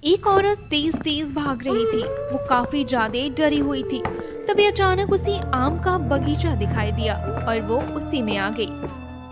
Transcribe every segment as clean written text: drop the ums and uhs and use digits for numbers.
एक औरत तेज तेज भाग रही थी। वो काफी ज्यादा डरी हुई थी। तभी अचानक उसे आम का बगीचा दिखाई दिया और वो उसी में आ गई।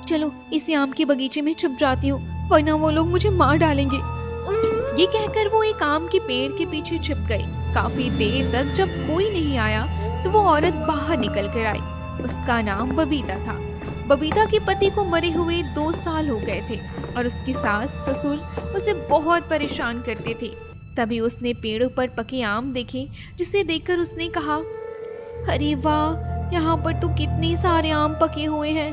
चलो इस आम के बगीचे में छुप जाती हूँ, वरना वो लोग मुझे मार डालेंगे। ये कहकर वो एक आम के पेड़ के पीछे छिप गई। काफी देर तक जब कोई नहीं आया तो वो औरत बाहर निकल कर आई। उसका नाम बबीता था। बबीता के पति को मरे हुए 2 साल हो गए थे और उसकी सास ससुर उसे बहुत परेशान करते थे। तभी उसने पेड़ों पर पके आम देखे, जिसे देखकर उसने कहा, अरे वाह, यहाँ पर तो कितने सारे आम पके हुए हैं,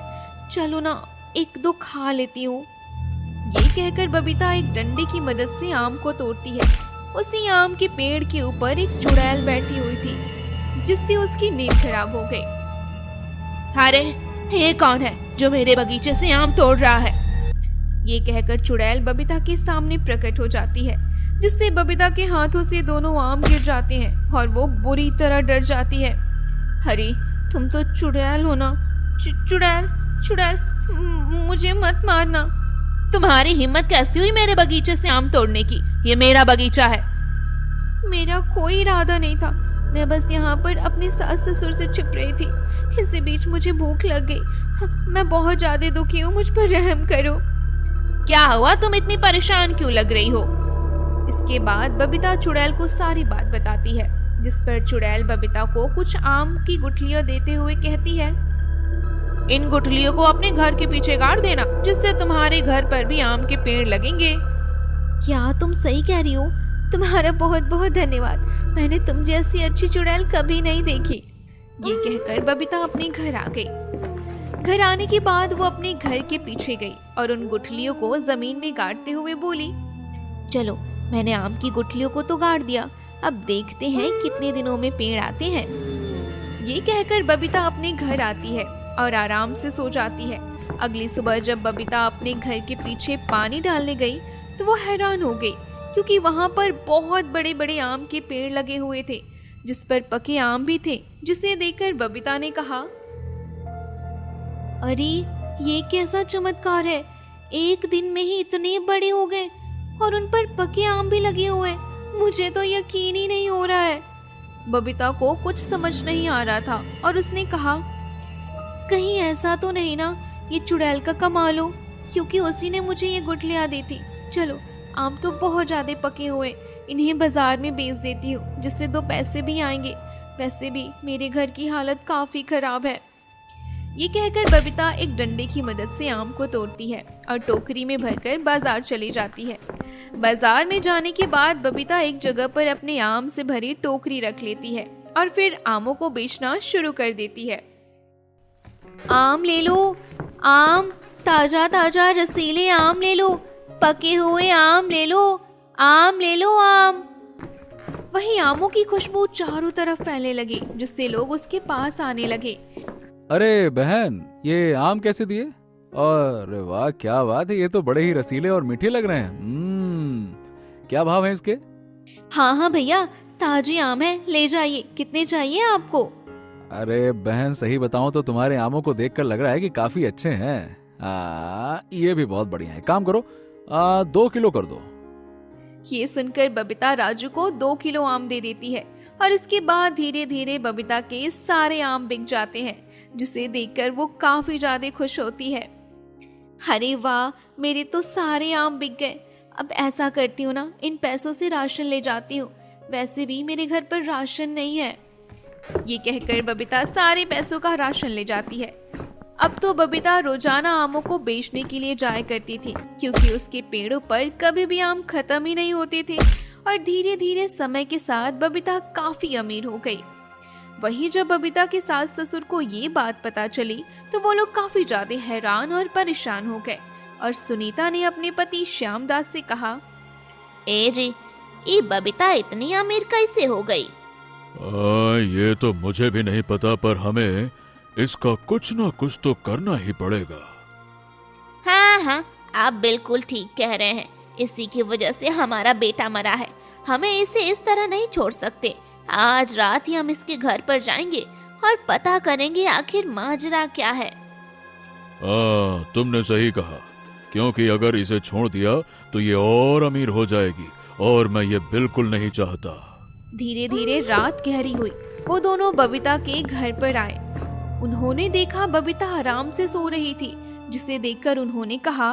चलो ना 1-2 खा लेती हूँ। ये कहकर बबीता एक डंडे की मदद से आम को तोड़ती है। उसी आम के पेड़ के ऊपर एक चुड़ैल बैठी हुई थी, जिससे उसकी नींद खराब हो गई। अरे ये कौन है जो मेरे बगीचे से आम तोड़ रहा है? ये कहकर चुड़ैल बबीता के सामने प्रकट हो जाती है, जिससे बबीता के हाथों से दोनों आम गिर जाते हैं और वो बुरी तरह डर जाती है। अरे तुम तो चुड़ैल हो ना? चुड़ैल चुड़ैल, मुझे मत मारना। तुम्हारी हिम्मत कैसी हुई मेरे बगीचे से आम तोड़ने की? ये मेरा बगीचा है। मेरा कोई इरादा नहीं था, मैं बस यहाँ पर अपने सास ससुर से छिप रही थी। इसी बीच मुझे भूख लग गई। मैं बहुत ज्यादा दुखी हूँ, मुझ पर रहम करो। क्या हुआ, तुम इतनी परेशान क्यों लग रही हो? इसके बाद बबीता चुड़ैल को सारी बात बताती है, जिस पर चुड़ैल बबीता को कुछ आम की गुठलियां देते हुए कहती है, इन गुठलियों को अपने घर के पीछे गाड़ देना, जिससे तुम्हारे घर पर भी आम के पेड़ लगेंगे। क्या तुम सही कह रही हो? तुम्हारा बहुत बहुत धन्यवाद। मैंने तुम जैसी अच्छी चुड़ैल कभी नहीं देखी। ये कहकर बबीता अपने घर आ गई। घर आने के बाद वो अपने घर के पीछे गई और उन गुठलियों को जमीन में गाड़ते हुए बोली, चलो मैंने आम की गुठलियों को तो गाड़ दिया, अब देखते हैं कितने दिनों में पेड़ आते हैं। ये कहकर बबीता अपने घर आती है और आराम से सो जाती है। अगली सुबह जब बबीता अपने घर के पीछे पानी डालने गई तो वो हैरान हो गई, क्योंकि वहां पर बहुत बड़े बड़े आम के पेड़ लगे हुए थे, जिस पर पके आम भी थे। जिसे देखकर बबीता ने कहा, अरे ये कैसा चमत्कार है, एक दिन में ही इतने बड़े हो गए और उन पर पके आम भी लगे हुए हैं। मुझे तो यकीन ही नहीं हो रहा है। बबीता को कुछ समझ नहीं आ रहा था और उसने कहा, कहीं ऐसा तो नहीं ना ये चुड़ैल का कमाल हो, क्योंकि उसी ने मुझे ये गुठलियां दी थी। चलो आम तो बहुत ज्यादा पके हुए, इन्हें बाजार में बेच देती हूँ, जिससे 2 पैसे भी आएंगे। वैसे भी मेरे घर की हालत काफी खराब है। ये कहकर बबीता एक डंडे की मदद से आम को तोड़ती है और टोकरी में भरकर बाजार चली जाती है। बाजार में जाने के बाद बबीता एक जगह पर अपने आम से भरी टोकरी रख लेती है और फिर आमों को बेचना शुरू कर देती है। आम ले लो, आम, ताजा ताजा रसीले आम ले लो, पके हुए आम ले लो, आम ले लो आम। वही आमों की खुशबू चारों तरफ फैलने लगी, जिससे लोग उसके पास आने लगे। अरे बहन, ये आम कैसे दिए? और वाह क्या बात है, ये तो बड़े ही रसीले और मीठे लग रहे हैं। क्या भाव है इसके? हाँ भैया, ताजे आम है, ले जाइए। कितने चाहिए आपको? अरे बहन, सही बताऊं तो तुम्हारे आमों को देखकर लग रहा है कि काफी अच्छे हैं। ये भी बहुत बढ़िया है। काम करो, 2 किलो कर दो। ये सुनकर बबीता राजू को 2 किलो आम दे देती है और इसके बाद धीरे धीरे बबीता के सारे आम बिक जाते हैं, जिसे देखकर वो काफी ज्यादा खुश होती है। अरे वाह, मेरे तो सारे आम बिक गए। अब ऐसा करती हूँ ना, इन पैसों से राशन ले जाती हूँ, वैसे भी मेरे घर पर राशन नहीं है। ये कहकर बबीता सारे पैसों का राशन ले जाती है। अब तो बबीता रोजाना आमों को बेचने के लिए जाया करती थी, क्योंकि उसके पेड़ों पर कभी भी आम खत्म ही नहीं होते थे। और धीरे धीरे समय के साथ बबीता काफी अमीर हो गई। वहीं जब बबीता के सास ससुर को ये बात पता चली तो वो लोग काफी ज्यादा हैरान और परेशान हो गए और सुनीता ने अपने पति श्यामदास से कहा, ए जी, ये बबीता इतनी अमीर कैसे हो गई? ये तो मुझे भी नहीं पता, पर हमें इसका कुछ ना कुछ तो करना ही पड़ेगा। हाँ, आप बिल्कुल ठीक कह रहे हैं। इसी की वजह से हमारा बेटा मरा है। हमें इसे इस तरह नहीं छोड़ सकते। आज रात ही हम इसके घर पर जाएंगे और पता करेंगे आखिर माजरा क्या है। तुमने सही कहा, क्योंकि अगर इसे छोड़ दिया तो ये और अमीर हो जाएगी और मैं ये बिल्कुल नहीं चाहता। धीरे धीरे रात गहरी हुई। वो दोनों बबीता के घर पर आए। उन्होंने देखा बबीता आराम से सो रही थी, जिसे देखकर उन्होंने कहा,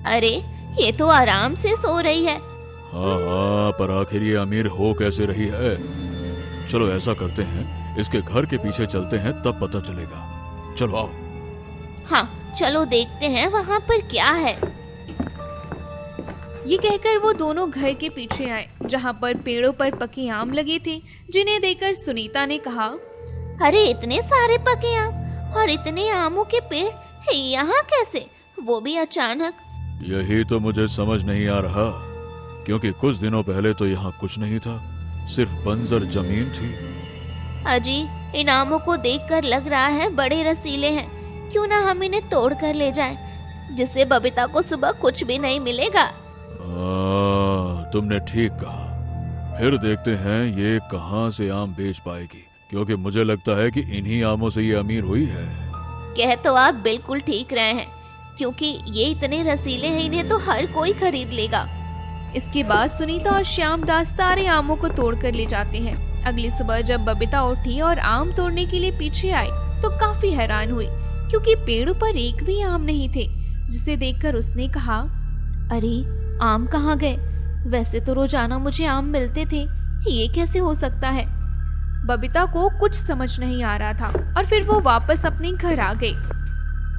अरे ये तो आराम से सो रही है। हाँ, पर आखिर ये अमीर हो कैसे रही है? चलो ऐसा करते हैं, इसके घर के पीछे चलते हैं, तब पता चलेगा। चलो आओ। हाँ चलो देखते हैं वहाँ पर क्या है। ये कहकर वो दोनों घर के पीछे आए, जहाँ पर पेड़ों पर पके आम लगे थे, जिन्हें देखकर सुनीता ने कहा, अरे इतने सारे पके आम और इतने आमों के पेड़ यहाँ कैसे, वो भी अचानक? यही तो मुझे समझ नहीं आ रहा, क्योंकि कुछ दिनों पहले तो यहाँ कुछ नहीं था, सिर्फ बंजर जमीन थी। अजी, इन आमों को देखकर लग रहा है बड़े रसीले हैं। क्यों ना हम इन्हें तोड़ कर ले जाएं, जिससे बबीता को सुबह कुछ भी नहीं मिलेगा। तुमने ठीक कहा। फिर देखते हैं ये कहाँ से आम बेच पाएगी, क्योंकि मुझे लगता है कि इन्हीं आमों से ये अमीर हुई है। कह तो आप बिल्कुल ठीक रहे हैं, क्योंकि ये इतने रसीले हैं, इन्हें तो हर कोई खरीद लेगा। इसके बाद सुनीता और श्यामदास सारे आमों को तोड़ कर ले जाते हैं। अगली सुबह जब बबीता उठी और आम तोड़ने के लिए पीछे आई, तो काफी हैरान हुई, क्योंकि पेड़ों पर एक भी आम नहीं थे। जिसे देखकर उसने कहा, अरे आम कहाँ गए? वैसे तो रोजाना मुझे आम मिलते थे, ये कैसे हो सकता है? बबीता को कुछ समझ नहीं आ रहा था और फिर वो वापस अपने घर आ गई।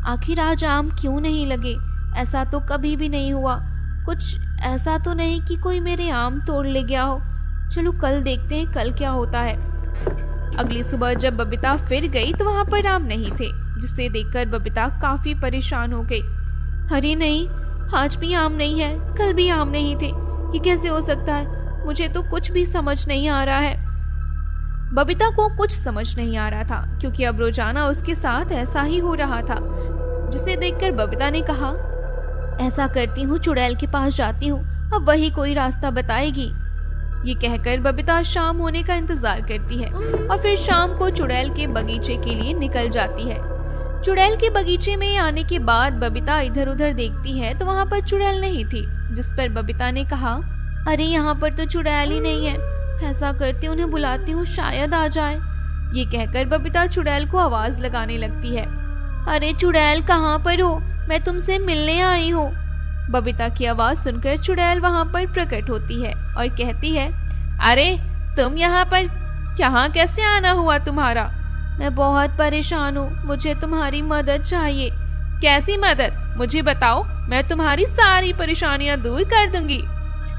आखिर आज आम क्यों नहीं लगे? ऐसा तो कभी भी नहीं हुआ। कुछ ऐसा तो नहीं कि कोई मेरे आम तोड़ ले गया हो। चलो कल देखते हैं कल क्या होता है। अगली सुबह जब बबीता फिर गई तो वहाँ पर आम नहीं थे, जिसे देखकर बबीता काफी परेशान हो गई। अरे नहीं, आज भी आम नहीं है, कल भी आम नहीं थे, ये कैसे हो सकता है? मुझे तो कुछ भी समझ नहीं आ रहा है। बबीता को कुछ समझ नहीं आ रहा था, क्योंकि अब रोजाना उसके साथ ऐसा ही हो रहा था। जिसे देखकर बबीता ने कहा, ऐसा करती हूँ, चुड़ैल के पास जाती हूँ, अब वही कोई रास्ता बताएगी। ये कहकर बबीता शाम होने का इंतजार करती है और फिर शाम को चुड़ैल के बगीचे के लिए निकल जाती है। चुड़ैल के बगीचे में आने के बाद बबीता इधर उधर देखती है तो वहाँ पर चुड़ैल नहीं थी, जिस पर बबीता ने कहा, अरे यहाँ पर तो चुड़ैल ही नहीं है। ऐसा करती उन्हें बुलाती हूँ, शायद आ जाए। ये कहकर बबीता चुड़ैल को आवाज लगाने लगती है, अरे चुड़ैल कहाँ पर हो? मैं तुमसे मिलने आई हूँ। बबीता की आवाज सुनकर चुड़ैल वहाँ पर प्रकट होती है और कहती है, अरे तुम यहाँ पर, यहाँ कैसे आना हुआ तुम्हारा? मैं बहुत परेशान हूँ, मुझे तुम्हारी मदद चाहिए। कैसी मदद? मुझे बताओ, मैं तुम्हारी सारी परेशानियाँ दूर कर दूंगी।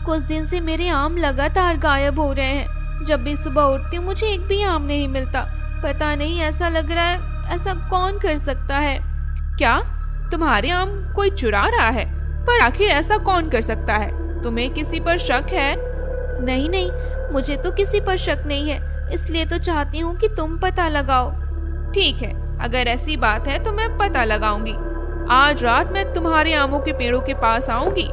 कुछ दिन से मेरे आम लगातार गायब हो रहे हैं। जब भी सुबह उठती हूँ मुझे एक भी आम नहीं मिलता। पता नहीं, ऐसा लग रहा है, ऐसा कौन कर सकता है? क्या तुम्हारे आम कोई चुरा रहा है? पर आखिर ऐसा कौन कर सकता है? तुम्हें किसी पर शक है? नहीं नहीं, मुझे तो किसी पर शक नहीं है, इसलिए तो चाहती हूँ कि तुम पता लगाओ। ठीक है, अगर ऐसी बात है तो मैं पता लगाऊंगी। आज रात मैं तुम्हारे आमों के पेड़ों के पास आऊंगी।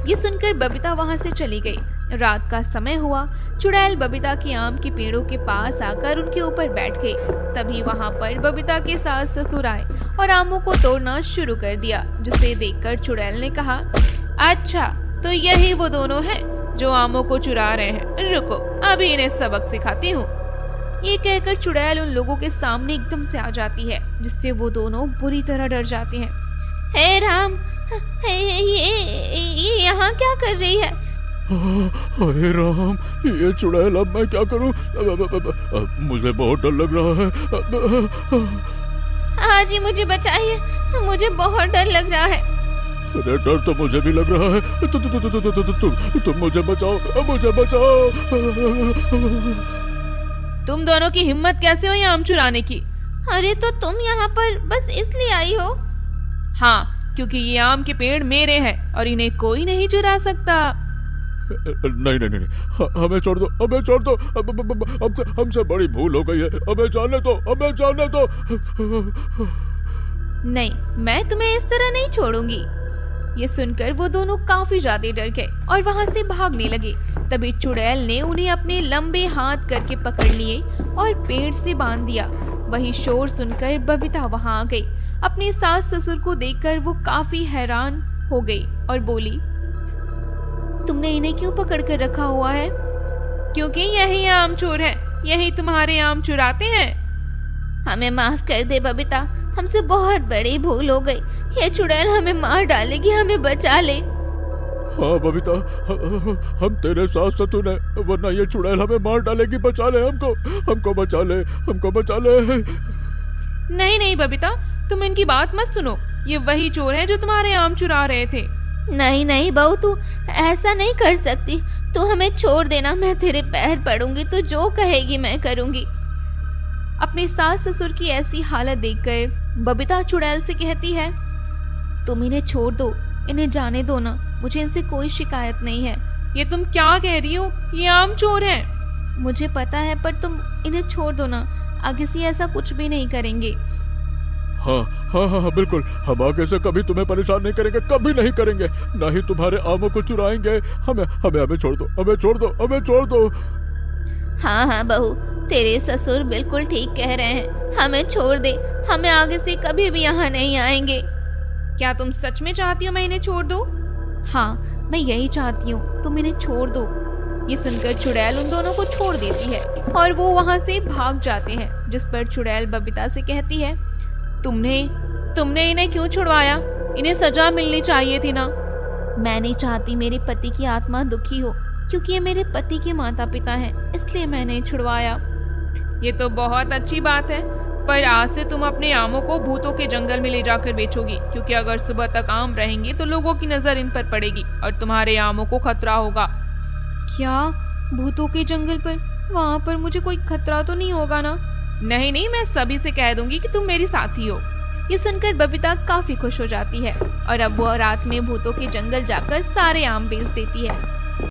ये सुनकर बबीता वहाँ से चली गई। रात का समय हुआ। चुड़ैल बबीता के आम के पेड़ों के पास आकर उनके ऊपर बैठ गई। तभी वहाँ पर बबीता के सास ससुर आए और आमों को तोड़ना शुरू कर दिया, जिसे देखकर चुड़ैल ने कहा, अच्छा तो यही वो दोनों हैं जो आमों को चुरा रहे हैं। रुको, अभी इन्हें सबक सिखाती हूँ। ये कहकर चुड़ैल उन लोगों के सामने एकदम से आ जाती है, जिससे वो दोनों बुरी तरह डर जाते हैं। हे राम, ये यहाँ क्या कर रही है? हे राम, ये चुड़ैल, अब मैं क्या करूं? मुझे बहुत डर लग रहा है। हाँ जी, मुझे बचाइए, मुझे बहुत डर लग रहा है। अरे डर तो मुझे भी लग रहा है। तुम मुझे बचाओ, मुझे बचाओ। तुम दोनों की हिम्मत कैसे हुई आम चुराने की? अरे तो तुम यहाँ पर बस इसलिए आई हो? हाँ, क्योंकि ये आम के पेड़ मेरे हैं और इन्हें कोई नहीं चुरा सकता। नहीं नहीं नहीं, हमें छोड़ दो, हमें छोड़ दो। हमसे बड़ी भूल हो गई है, हमें जाने दो, हमें जाने दो। नहीं, मैं तुम्हें इस तरह नहीं छोड़ूंगी। ये सुनकर वो दोनों काफी ज्यादा डर गए और वहाँ से भागने लगे। तभी चुड़ैल ने उन्हें अपने लंबे हाथ करके पकड़ लिए और पेड़ से बांध दिया। वही शोर सुनकर बबीता वहाँ आ गई। अपने सास ससुर को देखकर वो काफी हैरान हो गई और बोली, तुमने इन्हें क्यों पकड़ कर रखा हुआ है? क्योंकि यही आम चोर है, यही तुम्हारे आम चुराते हैं। हमें माफ कर दे बबीता, हमसे बहुत बड़ी भूल हो गई। ये चुड़ैल हमें मार डालेगी, हमें बचा ले। हाँ बबीता, हम तेरे साथ सतुन है, वरना ये चुड़ैल हमें मार डालेगी। बचा ले हमको, हमको बचा ले, हमको बचा ले। नहीं नहीं बबीता, तुम इनकी बात मत सुनो। ये वही चोर हैं जो तुम्हारे आम चुरा रहे थे। नहीं नहीं बहू, तू ऐसा नहीं कर सकती। तू हमें छोड़ देना, मैं तेरे पैर पड़ूंगी। तू जो कहेगी मैं करूंगी। अपने सास ससुर की ऐसी हालत देखकर बबीता चुड़ैल से कहती है, तुम इन्हें छोड़ दो, इन्हें जाने दो ना, मुझे इनसे कोई शिकायत नहीं है। ये तुम क्या कह रही हो? ये आम चोर हैं। मुझे पता है, पर तुम इन्हें छोड़ दो ना, आगे से ऐसा कुछ भी नहीं करेंगे। हाँ हाँ हाँ बिल्कुल, हम आगे से कभी तुम्हें परेशान नहीं करेंगे, कभी नहीं करेंगे, ना ही तुम्हारे आमों को चुराएंगे। हमें हमें हमें छोड़ दो, हमें छोड़ दो, हमें छोड़ दो। हाँ हाँ बहू, तेरे ससुर बिल्कुल ठीक कह रहे हैं। हमें छोड़ दे, हमें आगे से कभी भी यहाँ नहीं आएंगे। क्या तुम सच में चाहती हो मैं इन्हें छोड़ दूं? हाँ, मैं यही चाहती हूँ, तुम इन्हें छोड़ दो। ये सुनकर चुड़ैल उन दोनों को छोड़ देती है और वो वहाँ से भाग जाते हैं। जिस पर चुड़ैल बबीता से कहती है, तुमने इन्हें क्यों छुड़वाया? इन्हें सजा मिलनी चाहिए थी ना। मैं नहीं चाहती मेरे पति की आत्मा दुखी हो, क्योंकि ये मेरे पति के माता पिता हैं, इसलिए मैंने छुड़वाया। ये तो बहुत अच्छी बात है, पर आज से तुम अपने आमों को भूतों के जंगल में ले जाकर बेचोगी, क्योंकि अगर सुबह तक आम रहेंगे तो लोगों की नजर इन पर पड़ेगी और तुम्हारे आमों को खतरा होगा। क्या? भूतों के जंगल पर? वहाँ पर मुझे कोई खतरा तो नहीं होगा ना? नहीं नहीं, मैं सभी से कह दूंगी कि तुम मेरी साथी हो। ये सुनकर बबीता काफी खुश हो जाती है और अब वो रात में भूतों के जंगल जाकर सारे आम बेच देती है।